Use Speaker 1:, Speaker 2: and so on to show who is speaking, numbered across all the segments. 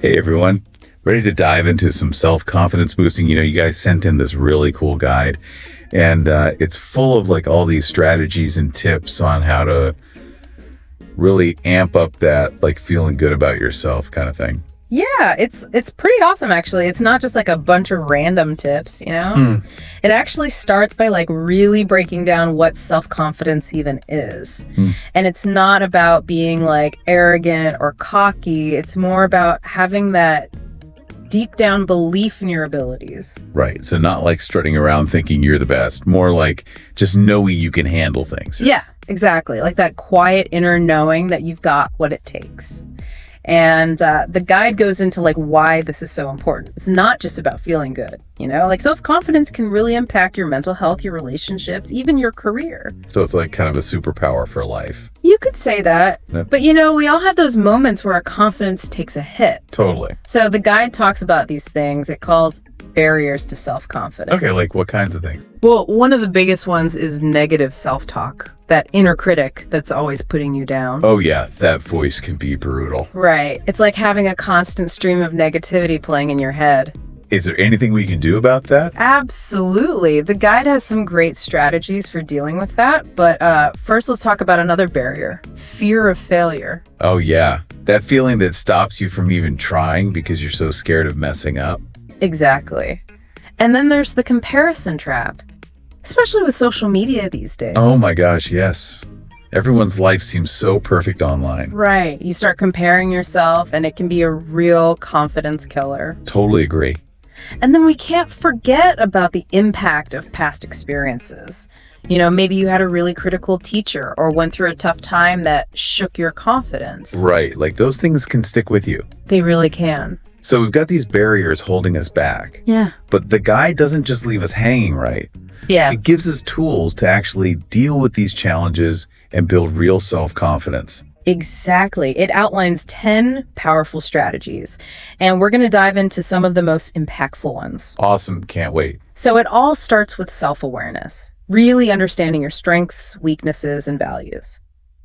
Speaker 1: Hey everyone, ready to dive into some self-confidence boosting? You guys sent in this really cool guide, and it's full of like all these strategies and tips on how to really amp up that like feeling good about yourself kind of thing.
Speaker 2: Yeah, it's pretty awesome actually. It's not just like a bunch of random tips, you know? It actually starts by like really breaking down what self-confidence even is. And it's not about being like arrogant or cocky. It's more about having that deep down belief in your abilities.
Speaker 1: Right. So not like strutting around thinking you're the best, more like just knowing you can handle things.
Speaker 2: Yeah, exactly. Like that quiet inner knowing that you've got what it takes. And the guide goes into like why this is so important. It's not just about feeling good, like self-confidence can really impact your mental health, your relationships, even your career.
Speaker 1: So it's like kind of a superpower for life.
Speaker 2: You could say that,
Speaker 1: Yeah.
Speaker 2: but we all have those moments where our confidence takes a hit.
Speaker 1: Totally.
Speaker 2: So the guide talks about these things. It calls barriers to self-confidence.
Speaker 1: Okay, like what kinds of things?
Speaker 2: Well, one of the biggest ones is negative self-talk, that inner critic that's always putting you down.
Speaker 1: Oh yeah, that voice can be brutal.
Speaker 2: Right. It's like having a constant stream of negativity playing in your head.
Speaker 1: Is there anything we can do about that?
Speaker 2: Absolutely. The guide has some great strategies for dealing with that. But first, let's talk about another barrier, fear of failure.
Speaker 1: Oh yeah, that feeling that stops you from even trying because you're so scared of messing up.
Speaker 2: Exactly. And then there's the comparison trap, especially with social media these days.
Speaker 1: Oh my gosh, yes. Everyone's life seems so perfect online.
Speaker 2: Right. You start comparing yourself, and it can be a real confidence killer.
Speaker 1: Totally agree.
Speaker 2: And then we can't forget about the impact of past experiences. Maybe you had a really critical teacher or went through a tough time that shook your confidence.
Speaker 1: Right, like those things can stick with you.
Speaker 2: They really can.
Speaker 1: So we've got these barriers holding us back.
Speaker 2: Yeah.
Speaker 1: But the guide doesn't just leave us hanging, right?
Speaker 2: Yeah.
Speaker 1: It gives us tools to actually deal with these challenges and build real self-confidence.
Speaker 2: Exactly. It outlines 10 powerful strategies, and we're going to dive into some of the most impactful ones.
Speaker 1: Awesome, can't wait.
Speaker 2: So it all starts with self-awareness, really understanding your strengths, weaknesses, and values.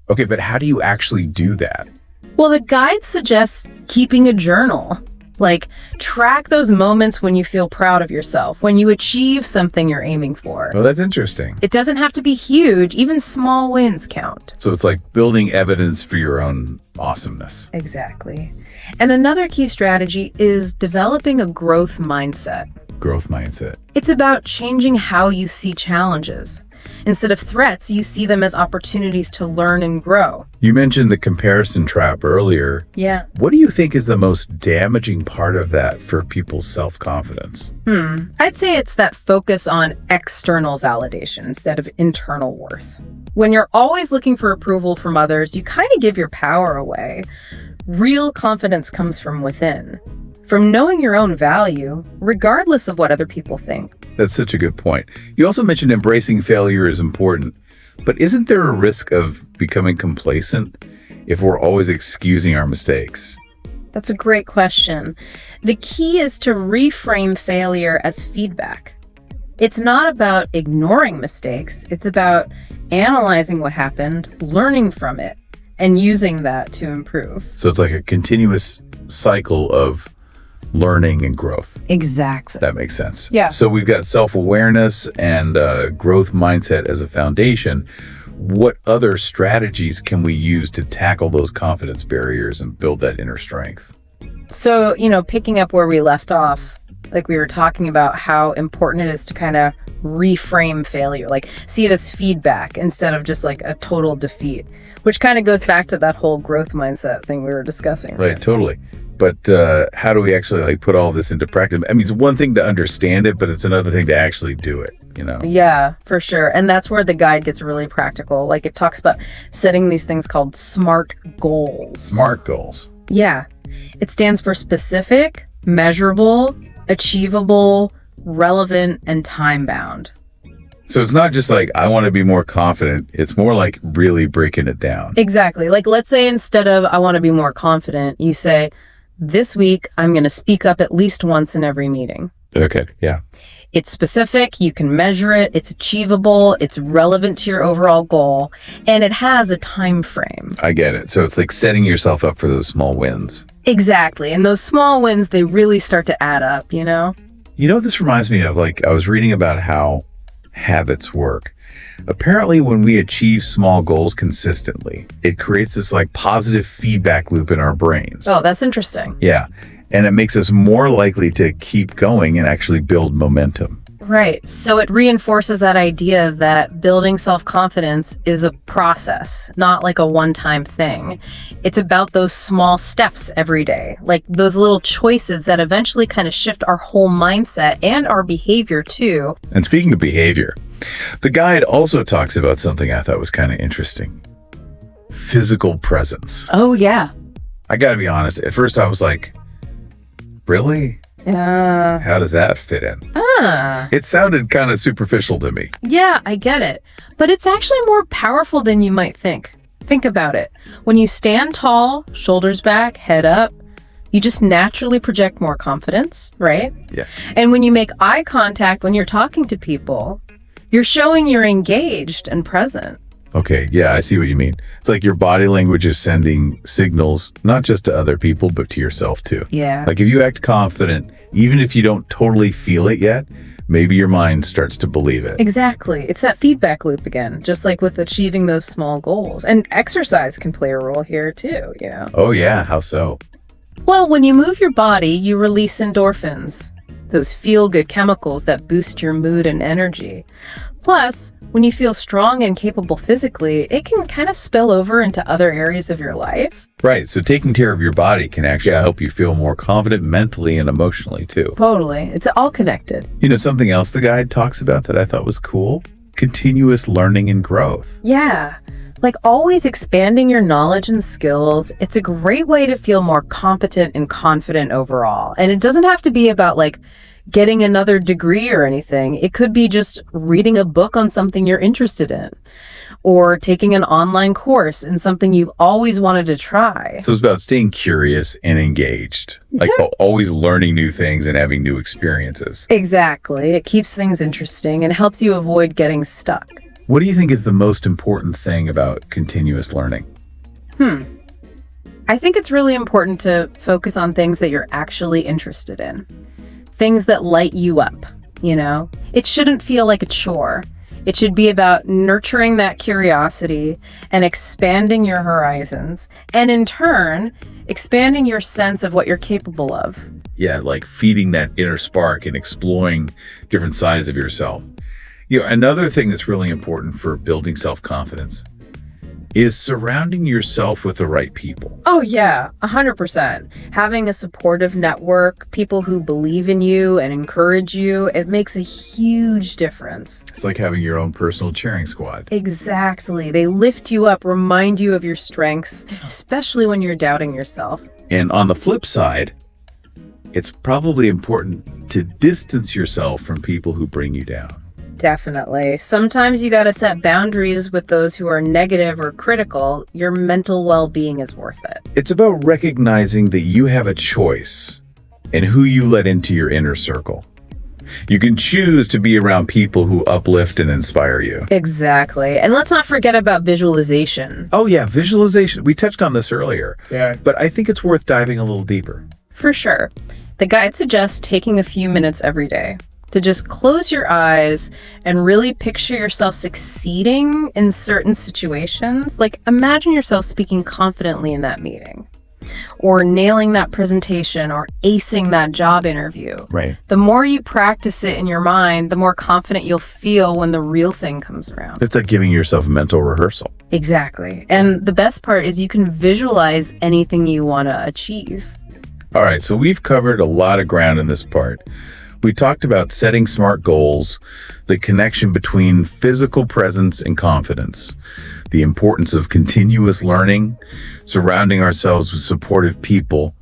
Speaker 1: Okay, but how do you actually do that?
Speaker 2: Well, the guide suggests keeping a journal. Like, track those moments when you feel proud of yourself, when you achieve something you're aiming for.
Speaker 1: Oh, that's interesting.
Speaker 2: It doesn't have to be huge. Even small wins count.
Speaker 1: So it's like building evidence for your own awesomeness.
Speaker 2: Exactly. And another key strategy is developing a growth mindset.
Speaker 1: Growth mindset.
Speaker 2: It's about changing how you see challenges. Instead of threats, you see them as opportunities to learn and grow.
Speaker 1: You mentioned the comparison trap earlier.
Speaker 2: Yeah.
Speaker 1: What do you think is the most damaging part of that for people's self-confidence?
Speaker 2: I'd say it's that focus on external validation instead of internal worth. When you're always looking for approval from others, you kind of give your power away. Real confidence comes from within, from knowing your own value, regardless of what other people think.
Speaker 1: That's such a good point. You also mentioned embracing failure is important, but isn't there a risk of becoming complacent if we're always excusing our mistakes?
Speaker 2: That's a great question. The key is to reframe failure as feedback. It's not about ignoring mistakes. It's about analyzing what happened, learning from it, and using that to improve.
Speaker 1: So it's like a continuous cycle of learning and growth.
Speaker 2: Exactly.
Speaker 1: That makes sense.
Speaker 2: Yeah.
Speaker 1: So we've got self-awareness and growth mindset as a foundation. What other strategies can we use to tackle those confidence barriers and build that inner strength?
Speaker 2: So, picking up where we left off, like we were talking about how important it is to kind of reframe failure, like see it as feedback instead of just like a total defeat, which kind of goes back to that whole growth mindset thing we were discussing.
Speaker 1: Right, totally. But how do we actually like put all this into practice? I mean, it's one thing to understand it, but it's another thing to actually do it,
Speaker 2: Yeah, for sure. And that's where the guide gets really practical. Like it talks about setting these things called SMART goals.
Speaker 1: SMART goals.
Speaker 2: Yeah. It stands for specific, measurable, achievable, relevant, and time-bound.
Speaker 1: So it's not just like, I want to be more confident. It's more like really breaking it down.
Speaker 2: Exactly. Like, let's say instead of I want to be more confident, you say, this week, I'm going to speak up at least once in every meeting.
Speaker 1: Okay, yeah.
Speaker 2: It's specific, you can measure it, it's achievable, it's relevant to your overall goal, and it has a time frame.
Speaker 1: I get it. So it's like setting yourself up for those small wins.
Speaker 2: Exactly. And those small wins, they really start to add up, you know?
Speaker 1: You know what this reminds me of? Like, I was reading about how habits work. Apparently, when we achieve small goals consistently, it creates this like positive feedback loop in our brains.
Speaker 2: Oh, that's interesting.
Speaker 1: Yeah. And it makes us more likely to keep going and actually build momentum.
Speaker 2: Right. So it reinforces that idea that building self-confidence is a process, not like a one-time thing. It's about those small steps every day, like those little choices that eventually kind of shift our whole mindset and our behavior too.
Speaker 1: And speaking of behavior, the guide also talks about something I thought was kind of interesting. Physical presence.
Speaker 2: Oh, yeah.
Speaker 1: I gotta be honest, at first I was like, really? How does that fit in? It sounded kind of superficial to me.
Speaker 2: Yeah, I get it. But it's actually more powerful than you might think. Think about it. When you stand tall, shoulders back, head up, you just naturally project more confidence, right?
Speaker 1: Yeah.
Speaker 2: And when you make eye contact when you're talking to people, you're showing you're engaged and present.
Speaker 1: Okay, yeah, I see what you mean. It's like your body language is sending signals, not just to other people, but to yourself too.
Speaker 2: Yeah.
Speaker 1: Like if you act confident, even if you don't totally feel it yet, maybe your mind starts to believe it.
Speaker 2: Exactly. It's that feedback loop again, just like with achieving those small goals. And exercise can play a role here too, you know?
Speaker 1: Oh yeah, how so?
Speaker 2: Well, when you move your body, you release endorphins, those feel-good chemicals that boost your mood and energy. Plus, when you feel strong and capable physically, it can kind of spill over into other areas of your life.
Speaker 1: Right, so taking care of your body can actually help you feel more confident mentally and emotionally too.
Speaker 2: Totally. It's all connected.
Speaker 1: You know, something else the guide talks about that I thought was cool? Continuous learning and growth.
Speaker 2: Yeah. Like always expanding your knowledge and skills. It's a great way to feel more competent and confident overall. And it doesn't have to be about like getting another degree or anything. It could be just reading a book on something you're interested in or taking an online course in something you've always wanted to try.
Speaker 1: So it's about staying curious and engaged, like always learning new things and having new experiences.
Speaker 2: Exactly. It keeps things interesting and helps you avoid getting stuck.
Speaker 1: What do you think is the most important thing about continuous learning?
Speaker 2: I think it's really important to focus on things that you're actually interested in. Things that light you up, you know? It shouldn't feel like a chore. It should be about nurturing that curiosity and expanding your horizons, and in turn, expanding your sense of what you're capable of.
Speaker 1: Yeah, like feeding that inner spark and exploring different sides of yourself. You know, another thing that's really important for building self-confidence is surrounding yourself with the right people.
Speaker 2: Oh yeah, 100%. Having a supportive network, people who believe in you and encourage you, it makes a huge difference.
Speaker 1: It's like having your own personal cheering squad.
Speaker 2: Exactly. They lift you up, remind you of your strengths, especially when you're doubting yourself.
Speaker 1: And on the flip side, it's probably important to distance yourself from people who bring you down.
Speaker 2: Definitely. Sometimes you got to set boundaries with those who are negative or critical. Your mental well-being is worth it.
Speaker 1: It's about recognizing that you have a choice in who you let into your inner circle. You can choose to be around people who uplift and inspire you.
Speaker 2: Exactly. And let's not forget about visualization.
Speaker 1: Oh yeah, visualization. We touched on this earlier.
Speaker 3: Yeah.
Speaker 1: But I think it's worth diving a little deeper.
Speaker 2: For sure. The guide suggests taking a few minutes every day to just close your eyes and really picture yourself succeeding in certain situations. Like imagine yourself speaking confidently in that meeting or nailing that presentation or acing that job interview.
Speaker 1: Right.
Speaker 2: The more you practice it in your mind, the more confident you'll feel when the real thing comes around.
Speaker 1: It's like giving yourself a mental rehearsal.
Speaker 2: Exactly. And the best part is you can visualize anything you want to achieve.
Speaker 1: All right, so we've covered a lot of ground in this part. We talked about setting smart goals, the connection between physical presence and confidence, the importance of continuous learning, surrounding ourselves with supportive people,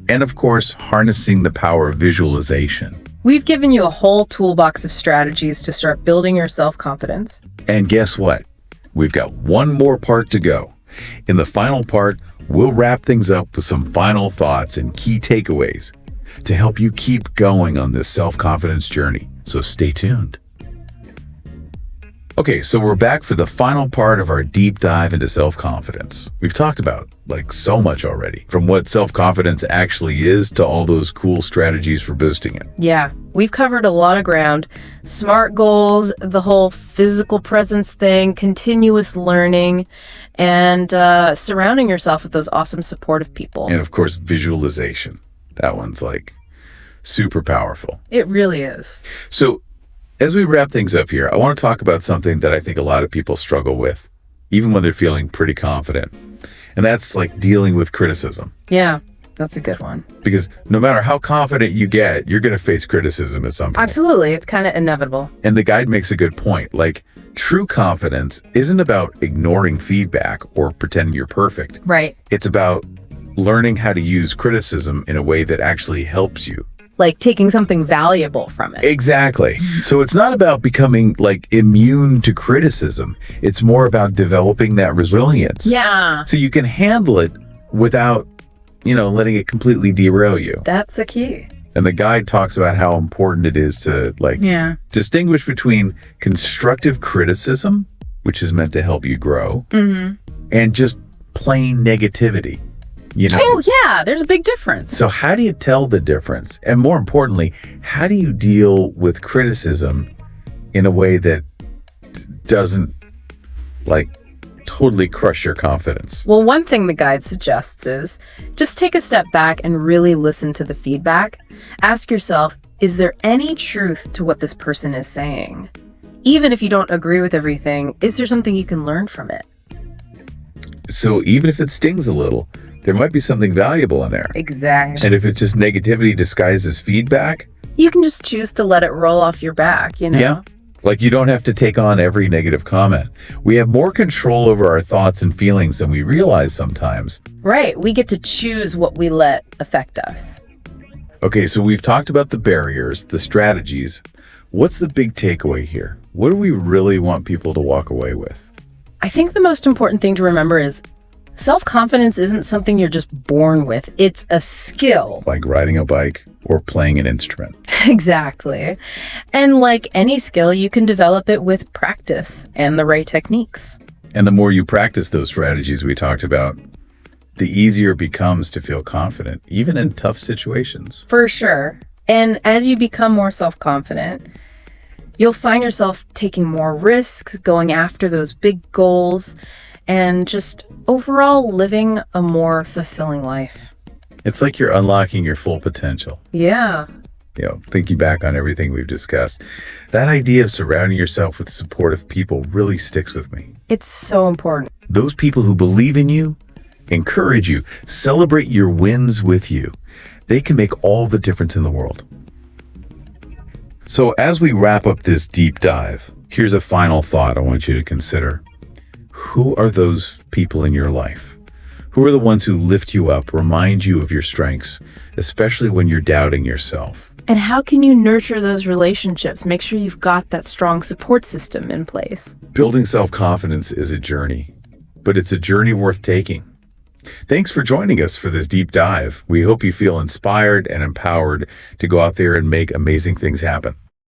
Speaker 1: and of course, harnessing the power of visualization.
Speaker 2: We've given you a whole toolbox of strategies to start building your self-confidence.
Speaker 1: And guess what? We've got one more part to go. In the final part, we'll wrap things up with some final thoughts and key takeaways to help you keep going on this self-confidence journey. So stay tuned. Okay, so we're back for the final part of our deep dive into self-confidence. We've talked about like so much already, from what self-confidence actually is to all those cool strategies for boosting it.
Speaker 2: Yeah, we've covered a lot of ground. SMART goals, the whole physical presence thing, continuous learning, and surrounding yourself with those awesome supportive people.
Speaker 1: And of course, visualization. That one's like super powerful.
Speaker 2: It really is.
Speaker 1: So as we wrap things up here, I want to talk about something that I think a lot of people struggle with, even when they're feeling pretty confident. And that's like dealing with criticism.
Speaker 2: Yeah, that's a good one.
Speaker 1: Because no matter how confident you get, you're going to face criticism at some point.
Speaker 2: Absolutely. It's kind of inevitable.
Speaker 1: And the guide makes a good point. Like, true confidence isn't about ignoring feedback or pretending you're perfect.
Speaker 2: Right.
Speaker 1: It's about learning how to use criticism in a way that actually helps you.
Speaker 2: Like taking something valuable from it.
Speaker 1: Exactly. So it's not about becoming like immune to criticism. It's more about developing that resilience.
Speaker 2: Yeah.
Speaker 1: So you can handle it without, letting it completely derail you.
Speaker 2: That's the key.
Speaker 1: And the guide talks about how important it is to distinguish between constructive criticism, which is meant to help you grow, and just plain negativity.
Speaker 2: Oh, yeah, there's a big difference.
Speaker 1: So how do you tell the difference? And more importantly, how do you deal with criticism in a way that doesn't totally crush your confidence?
Speaker 2: Well, one thing the guide suggests is just take a step back and really listen to the feedback. Ask yourself, is there any truth to what this person is saying? Even if you don't agree with everything, is there something you can learn from it?
Speaker 1: So even if it stings a little, there might be something valuable in there.
Speaker 2: Exactly.
Speaker 1: And if it's just negativity disguised as feedback,
Speaker 2: you can just choose to let it roll off your back,
Speaker 1: Yeah. Like you don't have to take on every negative comment. We have more control over our thoughts and feelings than we realize sometimes.
Speaker 2: Right. We get to choose what we let affect us.
Speaker 1: Okay, so we've talked about the barriers, the strategies. What's the big takeaway here? What do we really want people to walk away with?
Speaker 2: I think the most important thing to remember is self-confidence isn't something you're just born with. It's a skill.
Speaker 1: Like riding a bike or playing an instrument.
Speaker 2: Exactly. And like any skill, you can develop it with practice and the right techniques.
Speaker 1: And the more you practice those strategies we talked about, the easier it becomes to feel confident, even in tough situations.
Speaker 2: For sure. And as you become more self-confident, you'll find yourself taking more risks, going after those big goals, and just overall living a more fulfilling life.
Speaker 1: It's like you're unlocking your full potential.
Speaker 2: Yeah.
Speaker 1: Thinking back on everything we've discussed, that idea of surrounding yourself with supportive people really sticks with me.
Speaker 2: It's so important.
Speaker 1: Those people who believe in you, encourage you, celebrate your wins with you. They can make all the difference in the world. So as we wrap up this deep dive, here's a final thought I want you to consider. Who are those people in your life? Who are the ones who lift you up, remind you of your strengths, especially when you're doubting yourself?
Speaker 2: And how can you nurture those relationships? Make sure you've got that strong support system in place.
Speaker 1: Building self-confidence is a journey, but it's a journey worth taking. Thanks for joining us for this deep dive. We hope you feel inspired and empowered to go out there and make amazing things happen.